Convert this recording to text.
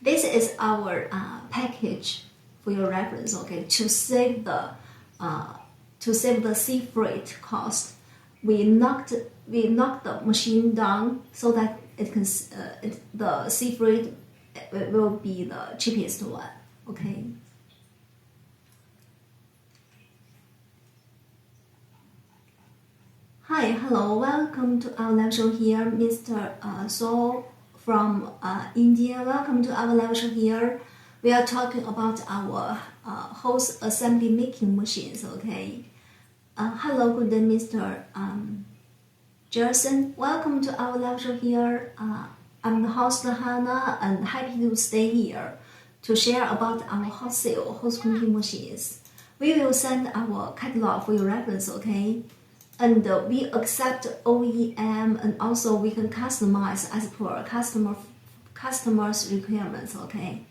This is our package for your reference, okay? To save the sea freight cost, we knocked the machine down so that the sea freight will be the cheapest one, okay? Hi, hello, welcome to our live show here, Mr. So from India. Welcome to our live show here. We are talking about our hose assembly making machines, okay? Hello, good day, Mr. Jerson. Welcome to our live show here. I'm the host Hannah and happy to stay here to share about our hot sale hose crimping machines. We will send our catalog for your reference, okay? And we accept OEM, and also we can customize as per customer's requirements, okay?